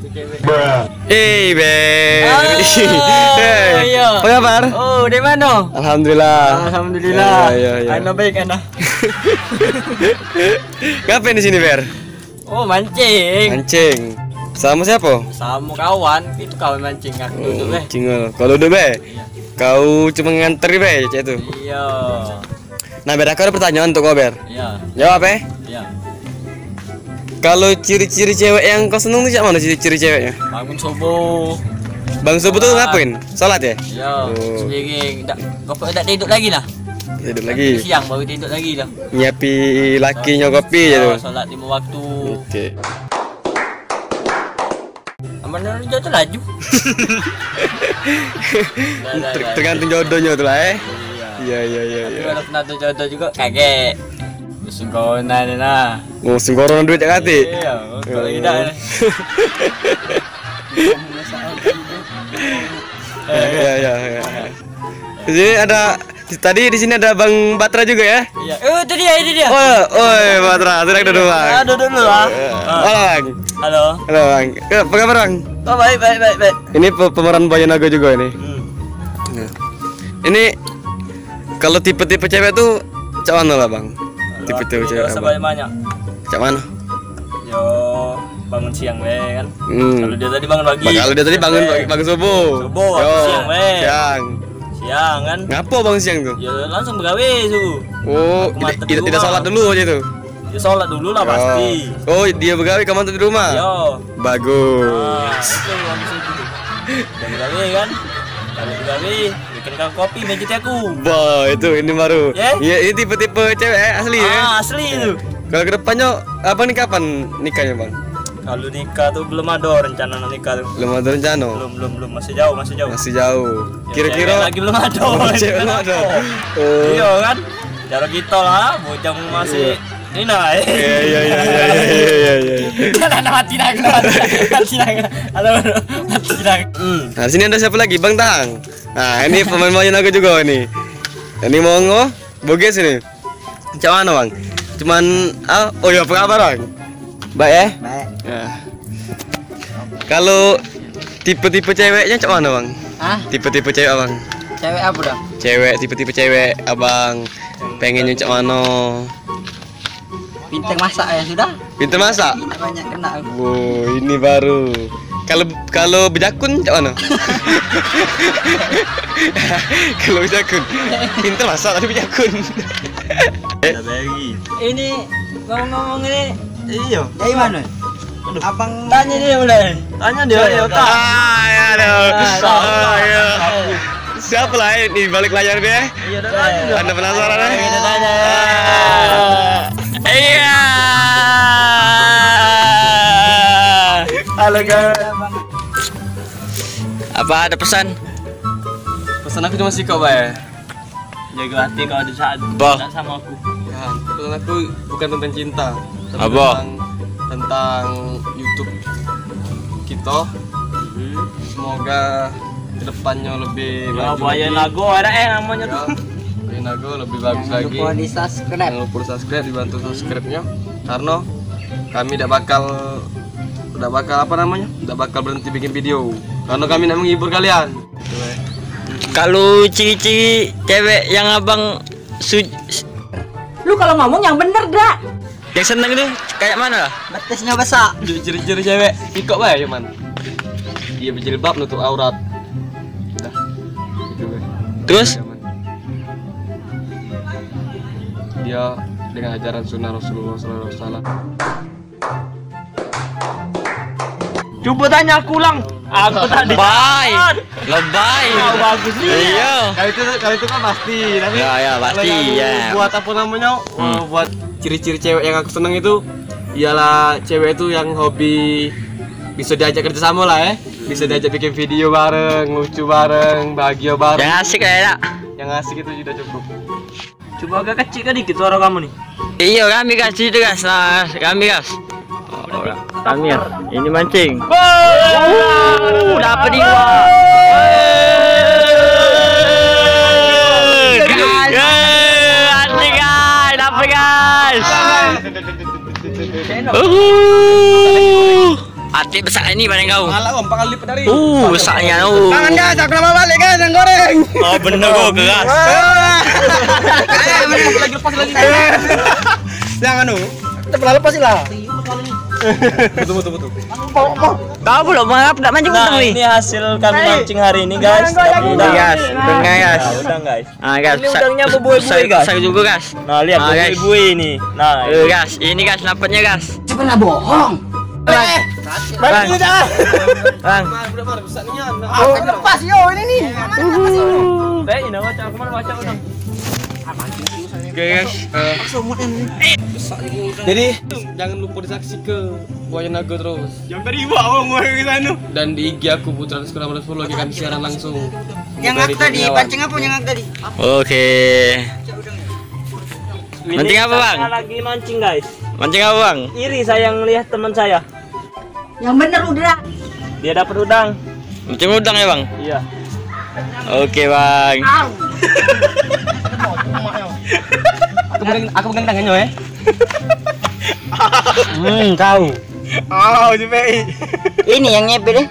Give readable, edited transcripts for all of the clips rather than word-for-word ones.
Ber. Iya. Apa kabar? Oh, di mana? Alhamdulillah. Alhamdulillah. Ya. Ana baik ana. Ngapain di sini, Ber? Oh, mancing. Mancing. Sama siapa? Sama kawan. Itu kawan mancing aku duduk deh. Cingol. Kalau udah, Be. Kau cuma nganter, Be, cek itu. Iya. Nah, Ber, aku ada pertanyaan untuk kau, Ber. Iya. Jawab, Iya. Kalau ciri-ciri cewek yang kau seneng tuh, mana ciri-ciri ceweknya? Bangun subuh. Bang Subuh tuh ngapain? Salat ya? Iya. Oh. Sendiri tak tidur lagi lah. Tidur lagi. Siang baru tidur lagi lah. Nyiapi lakinya kopi ya tuh. Salat 5 waktu. Oke. Aman jatuh laju. Tergantung jodohnya tuh lah, Iya. Iya. Tapi kalau pernah tuh jodoh juga kaget. Sungkonan nah. Mau singkoron duit ya kati. Iya, kalau tidak. Iya. Jadi ada tadi di sini ada Bang Batra juga ya? Iya. Itu dia. Oi, Batra, sudah duduk, Bang. Aduh dulu ah. Halo, Bang. Halo. Halo, Bang. Apa kabar, Bang? Oh, baik. Ini pemeran Bayanaga juga ini. Nah. Ini kalau tipe-tipe cewek tuh cak mana lah, Bang? Tipe-tipe cewek apa? Banyak. Cak mana? Yo, bangun siang we kan. Hmm. Kalau dia tadi bangun pagi. Kalau dia tadi bangun subuh. Subuh, Yo, siang, we. Siang kan. Ngapo bang siang tuh? Ya langsung begawe su. Oh, tidak sholat dulu aja tuh. Ya sholat dulu lah pasti. Oh, dia begawe kamu tuh di rumah. Yo. Bagus. Itu habis itu. Dan begawe kan. Kalau begawe bikin kopi meja aku. Wah, itu ini baru. Iya, ini tipe-tipe cewek asli ya. Asli itu. Kalau kedepannya apa nih, kapan nikahnya, Bang? Kalau nikah tuh belum ada rencana nikah tuh. Belum ada rencana. Belum masih jauh. Masih jauh. Kira-kira lagi belum ada. Cewek belum ada. Oh. Iya kan? Cara kita lah, bujang masih ini nah. Iya. Jangan mati dah. Nah, sini ada siapa lagi? Bang Tang. Nah, ini pemain Bayanaga juga nih. Ini Mongo, Boges ini. Cak mana, Bang? Cuman oh ya, apa kabar, Bang? Baik ya? Baik. Ya. Kalau tipe-tipe ceweknya cak mana, Bang? Tipe-tipe cewek, Bang? Cewek apa dong? Tipe-tipe cewek Abang pengennya cak mana? Pintar masak ya sudah. Pintar masak? Banyak kena. Wow, ini baru. Kalau bejakun cak mana? Kalau bejakun pintar masak tapi bejakun. Ini ngomong ini. Iya. Dari mana? Abang Tanya dia mulai. tanya dia ya tak. Ya. Siapa lah di balik layar dia? Iya dah. Anda penasaran ya? Kita tanya. Iya. Halo guys. Apa ada pesan? Pesan aku cuma sih kau, Bay. Jaga hati kalau di saat Bah. tak sama aku. Ya, pesan aku bukan tentang cinta, tapi Apa? tentang YouTube kita. Semoga kedepannya lebih Ya, maju Bayan lagi. Lago ada namanya Ya, tuh. Bayanaga lebih bagus lagi. Lupa di subscribe. Jangan lupa subscribe, dibantu subscribe-nya karena kami tidak bakal berhenti bikin video karena kami nak menghibur kalian. Kalau ciri-ciri cewek yang abang Lu kalau ngomong yang bener dah. yang seneng itu kayak mana? Betisnya besar. Ciri-ciri cewek ikut bae cuman. Dia berjilbab nutup aurat. Dah. Gitu bae. Terus Dia dengan ajaran sunnah Rasulullah SAW. Coba tanya aku ulang. Aku tadi. lebay. Bagus nih. Iya. Kalau itu kan pasti, tapi Ya, kalau pasti, yang ya. buat apa namanya? Buat ciri-ciri cewek yang aku seneng itu ialah cewek itu yang hobi bisa diajak kerja sama lah ya. Bisa diajak bikin video bareng, lucu bareng, bahagia bareng. Yang asik ya. Yang asik itu sudah cukup. Coba agak kecil kan dikit suara kamu nih. Iya, kami kasih itu guys. Nah, kami guys. Kami ya. Ini mancing. Dapat dua. Anjing guys, dapat guys. Mati besar ini paling kau. Malah om, 4 kali lipat dari. Besarnya Tangan gas, aku nama balik gas, yang goreng. Oh bener kok keras. Lagi lepas lagi. Jangan kita pernah lepas lah. Betul. Kau belum mengapa tidak mancing Nah udang nih? ini hasil kami mancing hari ini guys. Dapat udang. Gas, udangnya gas. Nah, udang guys. Gas. Ini udangnya berbuih-buih guys. Besar juga gas. Nah lihat guys. berbuih-buih ini. Nah Gas, ini gas dapatnya gas. Pernah bohong. Bang. Bang. Bang. Lepas yo ini nih. ini baca aku mana baca udang. Oke guys. Jadi jangan lupa disaksi ke Buaya Naga terus. Yang tadi bawa mau ke sana. Dan di IG aku Putra Sekolah 10 lagi kami siaran langsung. Yang Dari tadi Kurniawan. pancing apa yang tadi? Oke. Mancing apa, Bang? Saya lagi mancing guys. Mancing apa bang? Iri saya ngelihat teman saya. Yang bener udah. Dia dapat udang. Mancing udang ya bang? Iya. Oke bang. Aku pegang tangannya ya. Tahu. Oh, JPI. Ini yang nyepet deh.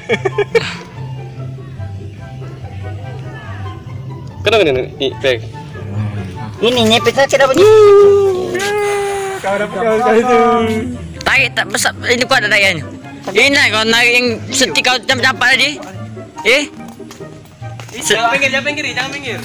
Kenapa nih? Pek. Ini nyepet saja dapat. Kau dapat kau itu. Tarik tak besar. Ini kau ada tarikannya. Ini kau narik yang setik kau campak tadi. Jangan pinggir, jangan pinggir.